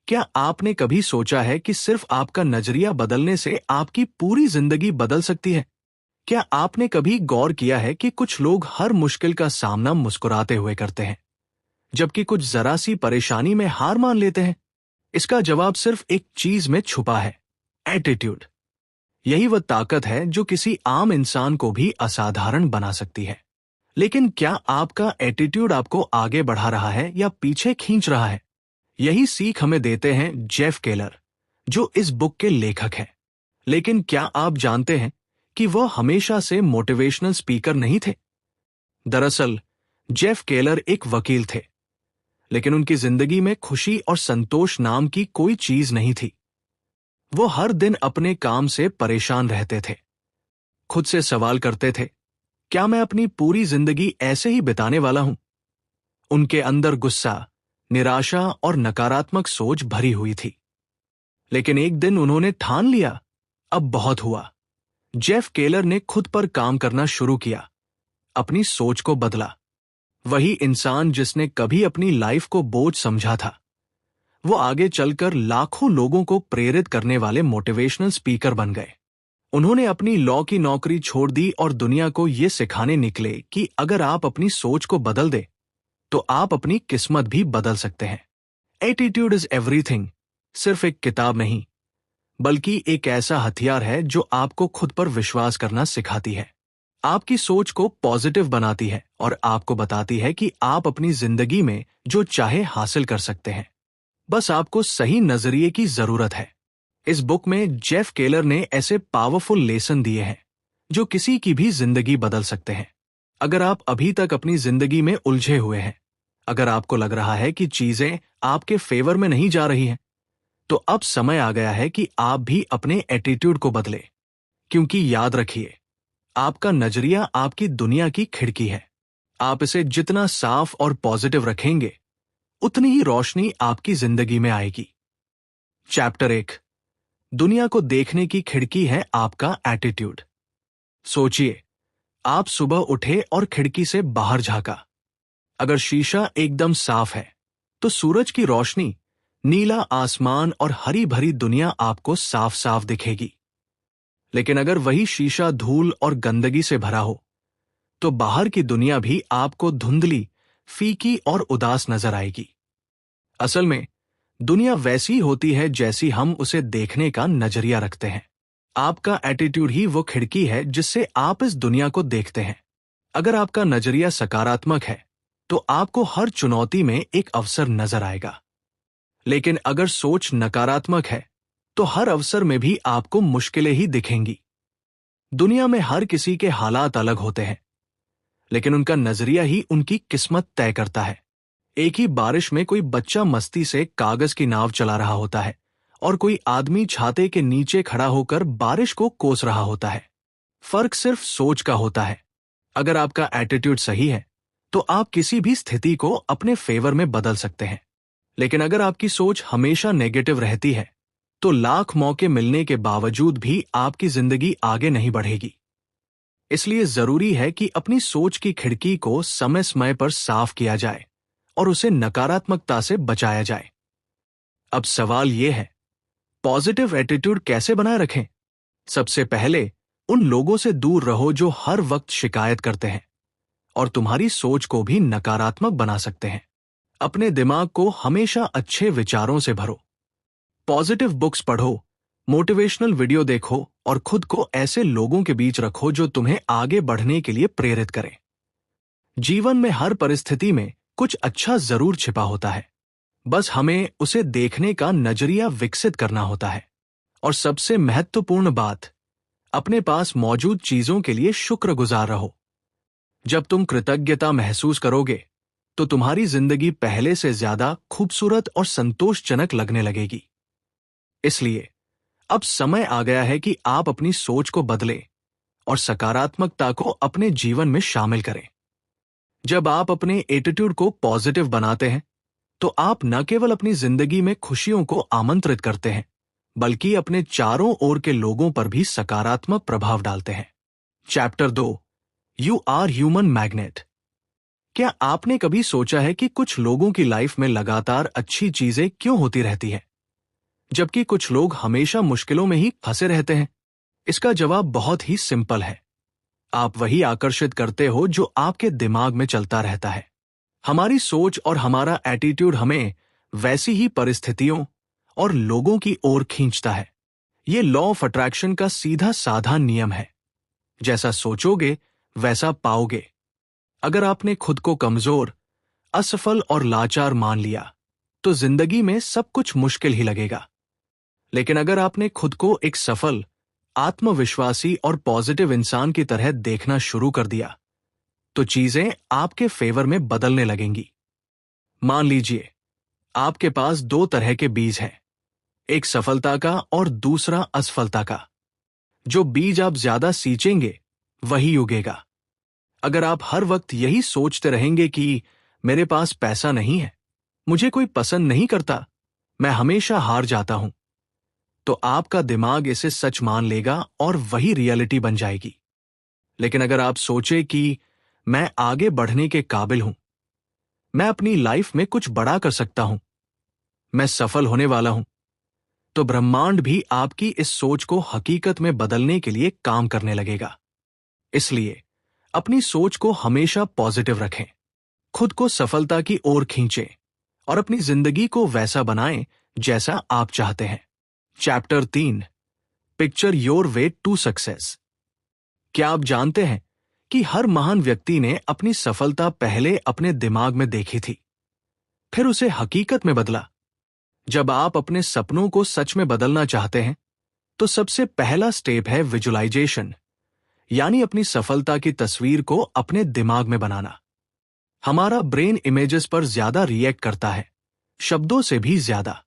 क्या आपने कभी सोचा है कि सिर्फ आपका नजरिया बदलने से आपकी पूरी जिंदगी बदल सकती है? क्या आपने कभी गौर किया है कि कुछ लोग हर मुश्किल का सामना मुस्कुराते हुए करते हैं, जबकि कुछ जरा सी परेशानी में हार मान लेते हैं? इसका जवाब सिर्फ एक चीज में छुपा है, एटीट्यूड। यही वह ताकत है जो किसी आम इंसान को भी असाधारण बना सकती है। लेकिन क्या आपका एटीट्यूड आपको आगे बढ़ा रहा है या पीछे खींच रहा है? यही सीख हमें देते हैं जेफ केलर, जो इस बुक के लेखक हैं। लेकिन क्या आप जानते हैं कि वह हमेशा से मोटिवेशनल स्पीकर नहीं थे? दरअसल जेफ केलर एक वकील थे, लेकिन उनकी जिंदगी में खुशी और संतोष नाम की कोई चीज नहीं थी। वो हर दिन अपने काम से परेशान रहते थे, खुद से सवाल करते थे, क्या मैं अपनी पूरी जिंदगी ऐसे ही बिताने वाला हूं? उनके अंदर गुस्सा, निराशा और नकारात्मक सोच भरी हुई थी। लेकिन एक दिन उन्होंने ठान लिया, अब बहुत हुआ। जेफ केलर ने खुद पर काम करना शुरू किया, अपनी सोच को बदला। वही इंसान जिसने कभी अपनी लाइफ को बोझ समझा था, वो आगे चलकर लाखों लोगों को प्रेरित करने वाले मोटिवेशनल स्पीकर बन गए। उन्होंने अपनी लॉ की नौकरी छोड़ दी और दुनिया को ये सिखाने निकले कि अगर आप अपनी सोच को बदल दे तो आप अपनी किस्मत भी बदल सकते हैं। एटीट्यूड इज एवरीथिंग सिर्फ एक किताब नहीं, बल्कि एक ऐसा हथियार है जो आपको खुद पर विश्वास करना सिखाती है, आपकी सोच को पॉजिटिव बनाती है और आपको बताती है कि आप अपनी जिंदगी में जो चाहे हासिल कर सकते हैं। बस आपको सही नजरिए की जरूरत है। इस बुक में जेफ केलर ने ऐसे पावरफुल लेसन दिए हैं जो किसी की भी जिंदगी बदल सकते हैं। अगर आप अभी तक अपनी जिंदगी में उलझे हुए हैं, अगर आपको लग रहा है कि चीजें आपके फेवर में नहीं जा रही हैं, तो अब समय आ गया है कि आप भी अपने एटीट्यूड को बदले। क्योंकि याद रखिए, आपका नजरिया आपकी दुनिया की खिड़की है। आप इसे जितना साफ और पॉजिटिव रखेंगे, उतनी ही रोशनी आपकी जिंदगी में आएगी। चैप्टर 1, दुनिया को देखने की खिड़की है आपका एटीट्यूड। सोचिए, आप सुबह उठे और खिड़की से बाहर झांका। अगर शीशा एकदम साफ है तो सूरज की रोशनी, नीला आसमान और हरी भरी दुनिया आपको साफ साफ दिखेगी। लेकिन अगर वही शीशा धूल और गंदगी से भरा हो तो बाहर की दुनिया भी आपको धुंधली, फीकी और उदास नजर आएगी। असल में दुनिया वैसी होती है जैसी हम उसे देखने का नजरिया रखते हैं। आपका एटीट्यूड ही वो खिड़की है जिससे आप इस दुनिया को देखते हैं। अगर आपका नजरिया सकारात्मक है तो आपको हर चुनौती में एक अवसर नजर आएगा। लेकिन अगर सोच नकारात्मक है तो हर अवसर में भी आपको मुश्किलें ही दिखेंगी। दुनिया में हर किसी के हालात अलग होते हैं, लेकिन उनका नजरिया ही उनकी किस्मत तय करता है। एक ही बारिश में कोई बच्चा मस्ती से कागज की नाव चला रहा होता है और कोई आदमी छाते के नीचे खड़ा होकर बारिश को कोस रहा होता है। फर्क सिर्फ सोच का होता है। अगर आपका एटीट्यूड सही है तो आप किसी भी स्थिति को अपने फेवर में बदल सकते हैं। लेकिन अगर आपकी सोच हमेशा नेगेटिव रहती है तो लाख मौके मिलने के बावजूद भी आपकी जिंदगी आगे नहीं बढ़ेगी। इसलिए जरूरी है कि अपनी सोच की खिड़की को समय समय पर साफ किया जाए और उसे नकारात्मकता से बचाया जाए। अब सवाल यह है, पॉजिटिव एटीट्यूड कैसे बनाए रखें? सबसे पहले उन लोगों से दूर रहो जो हर वक्त शिकायत करते हैं और तुम्हारी सोच को भी नकारात्मक बना सकते हैं। अपने दिमाग को हमेशा अच्छे विचारों से भरो। पॉजिटिव बुक्स पढ़ो, मोटिवेशनल वीडियो देखो और खुद को ऐसे लोगों के बीच रखो जो तुम्हें आगे बढ़ने के लिए प्रेरित करें। जीवन में हर परिस्थिति में कुछ अच्छा जरूर छिपा होता है, बस हमें उसे देखने का नजरिया विकसित करना होता है। और सबसे महत्वपूर्ण बात, अपने पास मौजूद चीजों के लिए शुक्रगुजार रहो। जब तुम कृतज्ञता महसूस करोगे तो तुम्हारी जिंदगी पहले से ज्यादा खूबसूरत और संतोषजनक लगने लगेगी। इसलिए अब समय आ गया है कि आप अपनी सोच को बदलें और सकारात्मकता को अपने जीवन में शामिल करें। जब आप अपने एटीट्यूड को पॉजिटिव बनाते हैं तो आप न केवल अपनी जिंदगी में खुशियों को आमंत्रित करते हैं, बल्कि अपने चारों ओर के लोगों पर भी सकारात्मक प्रभाव डालते हैं। Chapter 2, you are human magnet. क्या आपने कभी सोचा है कि कुछ लोगों की लाइफ में लगातार अच्छी चीजें क्यों होती रहती हैं? जबकि कुछ लोग हमेशा मुश्किलों में ही फंसे रहते हैं? इसका जवाब बहुत ही सिंपल है। आप वही आकर्षित करते हो जो आपके दिमाग में चलता रहता है। हमारी सोच और हमारा एटीट्यूड हमें वैसी ही परिस्थितियों और लोगों की ओर खींचता है। ये लॉ ऑफ अट्रैक्शन का सीधा साधा नियम है। जैसा सोचोगे वैसा पाओगे। अगर आपने खुद को कमजोर, असफल और लाचार मान लिया तो जिंदगी में सब कुछ मुश्किल ही लगेगा। लेकिन अगर आपने खुद को एक सफल, आत्मविश्वासी और पॉजिटिव इंसान की तरह देखना शुरू कर दिया तो चीजें आपके फेवर में बदलने लगेंगी। मान लीजिए आपके पास दो तरह के बीज हैं, एक सफलता का और दूसरा असफलता का। जो बीज आप ज्यादा सींचेंगे वही उगेगा। अगर आप हर वक्त यही सोचते रहेंगे कि मेरे पास पैसा नहीं है, मुझे कोई पसंद नहीं करता, मैं हमेशा हार जाता हूं, तो आपका दिमाग इसे सच मान लेगा और वही रियलिटी बन जाएगी। लेकिन अगर आप सोचे कि मैं आगे बढ़ने के काबिल हूं, मैं अपनी लाइफ में कुछ बड़ा कर सकता हूं, मैं सफल होने वाला हूं, तो ब्रह्मांड भी आपकी इस सोच को हकीकत में बदलने के लिए काम करने लगेगा। इसलिए अपनी सोच को हमेशा पॉजिटिव रखें, खुद को सफलता की ओर खींचें और अपनी जिंदगी को वैसा बनाएं जैसा आप चाहते हैं। Chapter 3, picture your way to success. क्या आप जानते हैं कि हर महान व्यक्ति ने अपनी सफलता पहले अपने दिमाग में देखी थी, फिर उसे हकीकत में बदला? जब आप अपने सपनों को सच में बदलना चाहते हैं तो सबसे पहला स्टेप है विजुअलाइजेशन, यानी अपनी सफलता की तस्वीर को अपने दिमाग में बनाना। हमारा ब्रेन इमेजेस पर ज्यादा रिएक्ट करता है, शब्दों से भी ज्यादा।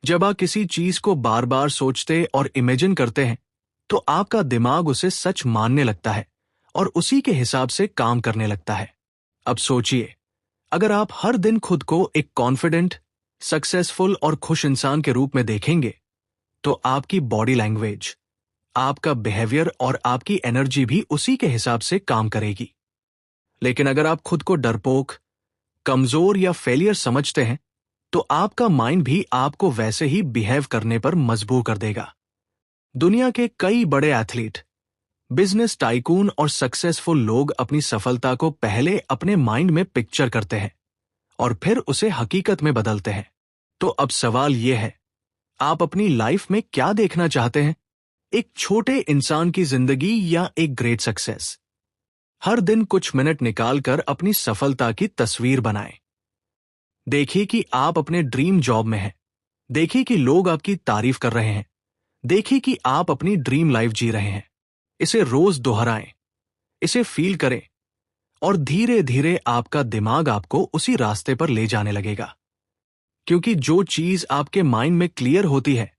जब आप किसी चीज को बार बार सोचते और इमेजिन करते हैं तो आपका दिमाग उसे सच मानने लगता है और उसी के हिसाब से काम करने लगता है। अब सोचिए, अगर आप हर दिन खुद को एक कॉन्फिडेंट, सक्सेसफुल और खुश इंसान के रूप में देखेंगे तो आपकी बॉडी लैंग्वेज, आपका बिहेवियर और आपकी एनर्जी भी उसी के हिसाब से काम करेगी। लेकिन अगर आप खुद को डरपोक, कमजोर या फेलियर समझते हैं तो आपका माइंड भी आपको वैसे ही बिहेव करने पर मजबूर कर देगा। दुनिया के कई बड़े एथलीट, बिजनेस टाइकून और सक्सेसफुल लोग अपनी सफलता को पहले अपने माइंड में पिक्चर करते हैं और फिर उसे हकीकत में बदलते हैं। तो अब सवाल यह है, आप अपनी लाइफ में क्या देखना चाहते हैं? एक छोटे इंसान की जिंदगी या एक ग्रेट सक्सेस? हर दिन कुछ मिनट निकालकर अपनी सफलता की तस्वीर बनाएं। देखिए कि आप अपने ड्रीम जॉब में हैं। देखिए कि लोग आपकी तारीफ कर रहे हैं। देखिए कि आप अपनी ड्रीम लाइफ जी रहे हैं। इसे रोज दोहराएं, इसे फील करें और धीरे धीरे आपका दिमाग आपको उसी रास्ते पर ले जाने लगेगा। क्योंकि जो चीज आपके माइंड में क्लियर होती है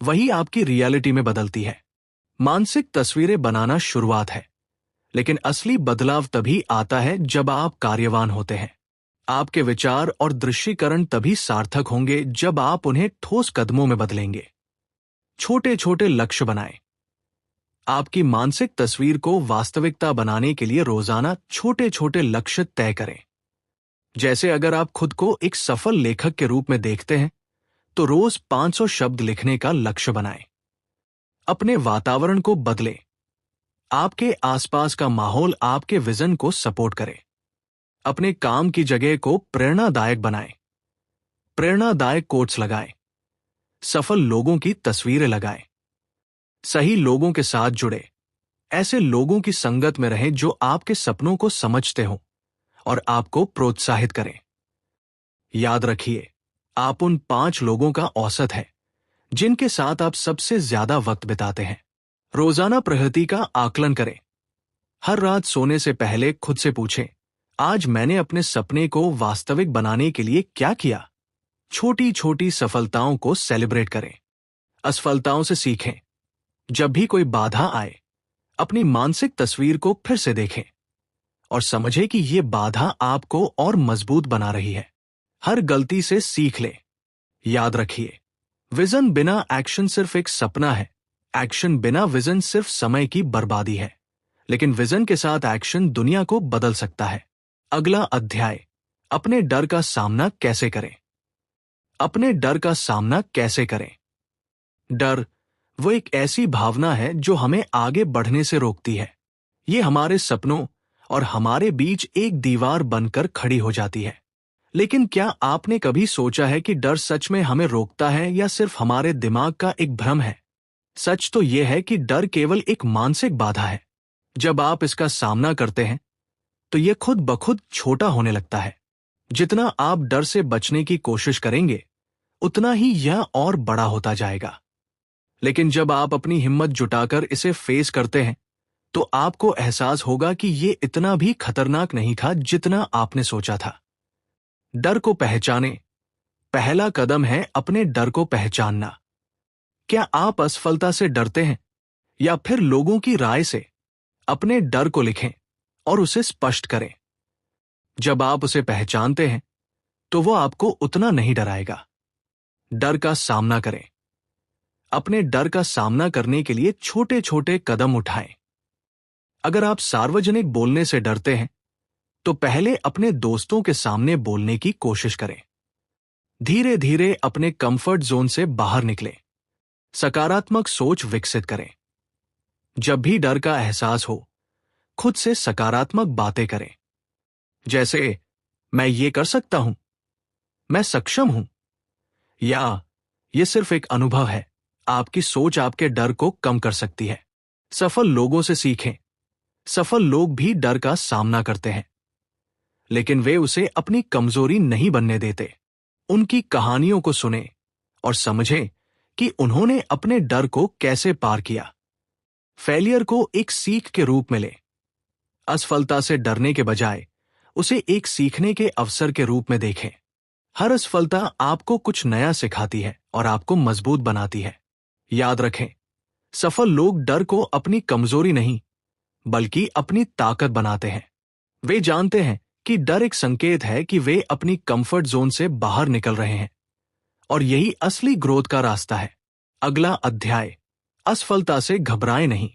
वही आपकी रियलिटी में बदलती है। मानसिक तस्वीरें बनाना शुरुआत है, लेकिन असली बदलाव तभी आता है जब आप कार्यवान होते हैं। आपके विचार और दृश्यीकरण तभी सार्थक होंगे जब आप उन्हें ठोस कदमों में बदलेंगे। छोटे छोटे लक्ष्य बनाएं। आपकी मानसिक तस्वीर को वास्तविकता बनाने के लिए रोजाना छोटे छोटे लक्ष्य तय करें। जैसे अगर आप खुद को एक सफल लेखक के रूप में देखते हैं तो रोज 500 शब्द लिखने का लक्ष्य बनाएं। अपने वातावरण को बदलें। आपके आसपास का माहौल आपके विजन को सपोर्ट करे। अपने काम की जगह को प्रेरणादायक बनाएं। प्रेरणादायक कोट्स लगाएं। सफल लोगों की तस्वीरें लगाएं। सही लोगों के साथ जुड़े। ऐसे लोगों की संगत में रहें जो आपके सपनों को समझते हो और आपको प्रोत्साहित करें। याद रखिए, आप उन 5 लोगों का औसत है जिनके साथ आप सबसे ज्यादा वक्त बिताते हैं। रोजाना प्रगति का आकलन करें। हर रात सोने से पहले खुद से पूछें, आज मैंने अपने सपने को वास्तविक बनाने के लिए क्या किया? छोटी छोटी सफलताओं को सेलिब्रेट करें। असफलताओं से सीखें। जब भी कोई बाधा आए, अपनी मानसिक तस्वीर को फिर से देखें और समझें कि ये बाधा आपको और मजबूत बना रही है। हर गलती से सीख लें। याद रखिए, विजन बिना एक्शन सिर्फ एक सपना है। एक्शन बिना विजन सिर्फ समय की बर्बादी है। लेकिन विजन के साथ एक्शन दुनिया को बदल सकता है। अगला अध्याय, अपने डर का सामना कैसे करें। अपने डर का सामना कैसे करें? डर वो एक ऐसी भावना है जो हमें आगे बढ़ने से रोकती है। ये हमारे सपनों और हमारे बीच एक दीवार बनकर खड़ी हो जाती है। लेकिन क्या आपने कभी सोचा है कि डर सच में हमें रोकता है या सिर्फ हमारे दिमाग का एक भ्रम है? सच तो यह है कि डर केवल एक मानसिक बाधा है। जब आप इसका सामना करते हैं तो यह खुद ब खुद छोटा होने लगता है। जितना आप डर से बचने की कोशिश करेंगे उतना ही यह और बड़ा होता जाएगा। लेकिन जब आप अपनी हिम्मत जुटाकर इसे फेस करते हैं तो आपको एहसास होगा कि यह इतना भी खतरनाक नहीं था जितना आपने सोचा था। डर को पहचाने पहला कदम है अपने डर को पहचानना। क्या आप असफलता से डरते हैं या फिर लोगों की राय से? अपने डर को लिखें और उसे स्पष्ट करें। जब आप उसे पहचानते हैं तो वो आपको उतना नहीं डराएगा। डर का सामना करें। अपने डर का सामना करने के लिए छोटे छोटे कदम उठाएं। अगर आप सार्वजनिक बोलने से डरते हैं तो पहले अपने दोस्तों के सामने बोलने की कोशिश करें। धीरे धीरे अपने कंफर्ट जोन से बाहर निकलें। सकारात्मक सोच विकसित करें। जब भी डर का एहसास हो खुद से सकारात्मक बातें करें, जैसे मैं ये कर सकता हूं, मैं सक्षम हूं, या ये सिर्फ एक अनुभव है। आपकी सोच आपके डर को कम कर सकती है। सफल लोगों से सीखें। सफल लोग भी डर का सामना करते हैं, लेकिन वे उसे अपनी कमजोरी नहीं बनने देते। उनकी कहानियों को सुनें और समझें कि उन्होंने अपने डर को कैसे पार किया। फेलियर को एक सीख के रूप में लें। असफलता से डरने के बजाय उसे एक सीखने के अवसर के रूप में देखें। हर असफलता आपको कुछ नया सिखाती है और आपको मजबूत बनाती है। याद रखें, सफल लोग डर को अपनी कमजोरी नहीं बल्कि अपनी ताकत बनाते हैं। वे जानते हैं कि डर एक संकेत है कि वे अपनी कंफर्ट जोन से बाहर निकल रहे हैं, और यही असली ग्रोथ का रास्ता है। अगला अध्याय, असफलता से घबराएं नहीं।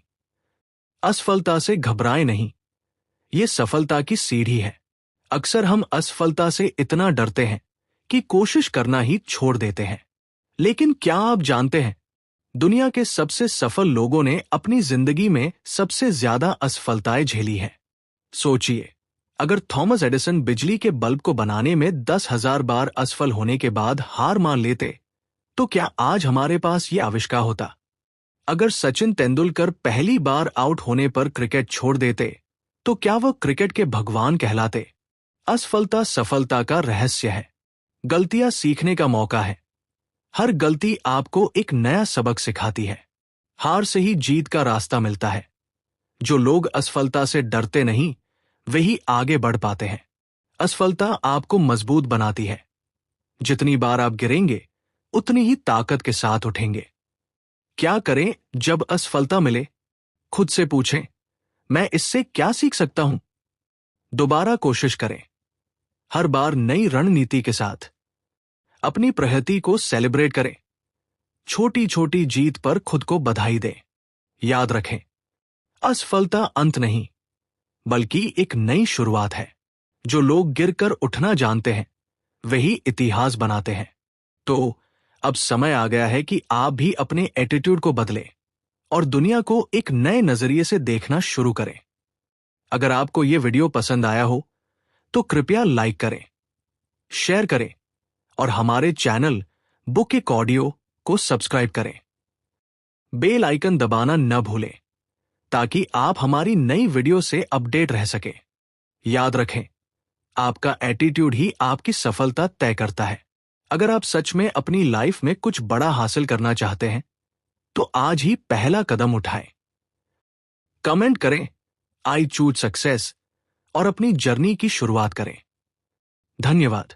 असफलता से घबराएं नहीं, ये सफलता की सीढ़ी है। अक्सर हम असफलता से इतना डरते हैं कि कोशिश करना ही छोड़ देते हैं। लेकिन क्या आप जानते हैं, दुनिया के सबसे सफल लोगों ने अपनी जिंदगी में सबसे ज्यादा असफलताएं झेली हैं। सोचिए, अगर थॉमस एडिसन बिजली के बल्ब को बनाने में 10,000 बार असफल होने के बाद हार मान लेते, तो क्या आज हमारे पास यह आविष्कार होता? अगर सचिन तेंदुलकर पहली बार आउट होने पर क्रिकेट छोड़ देते, तो क्या वह क्रिकेट के भगवान कहलाते? असफलता सफलता का रहस्य है। गलतियां सीखने का मौका है। हर गलती आपको एक नया सबक सिखाती है। हार से ही जीत का रास्ता मिलता है। जो लोग असफलता से डरते नहीं, वे ही आगे बढ़ पाते हैं। असफलता आपको मजबूत बनाती है। जितनी बार आप गिरेंगे, उतनी ही ताकत के साथ उठेंगे। क्या करें जब असफलता मिले? खुद से पूछें, मैं इससे क्या सीख सकता हूं? दोबारा कोशिश करें, हर बार नई रणनीति के साथ। अपनी प्रगति को सेलिब्रेट करें। छोटी छोटी जीत पर खुद को बधाई दें। याद रखें, असफलता अंत नहीं, बल्कि एक नई शुरुआत है। जो लोग गिरकर उठना जानते हैं, वही इतिहास बनाते हैं। तो अब समय आ गया है कि आप भी अपने एटीट्यूड को बदलें और दुनिया को एक नए नजरिए से देखना शुरू करें। अगर आपको यह वीडियो पसंद आया हो तो कृपया लाइक करें, शेयर करें और हमारे चैनल बुक एक ऑडियो को सब्सक्राइब करें। बेल आइकन दबाना न भूलें ताकि आप हमारी नई वीडियो से अपडेट रह सके। याद रखें, आपका एटीट्यूड ही आपकी सफलता तय करता है। अगर आप सच में अपनी लाइफ में कुछ बड़ा हासिल करना चाहते हैं तो आज ही पहला कदम उठाएं। कमेंट करें, आई चूज सक्सेस, और अपनी जर्नी की शुरुआत करें। धन्यवाद।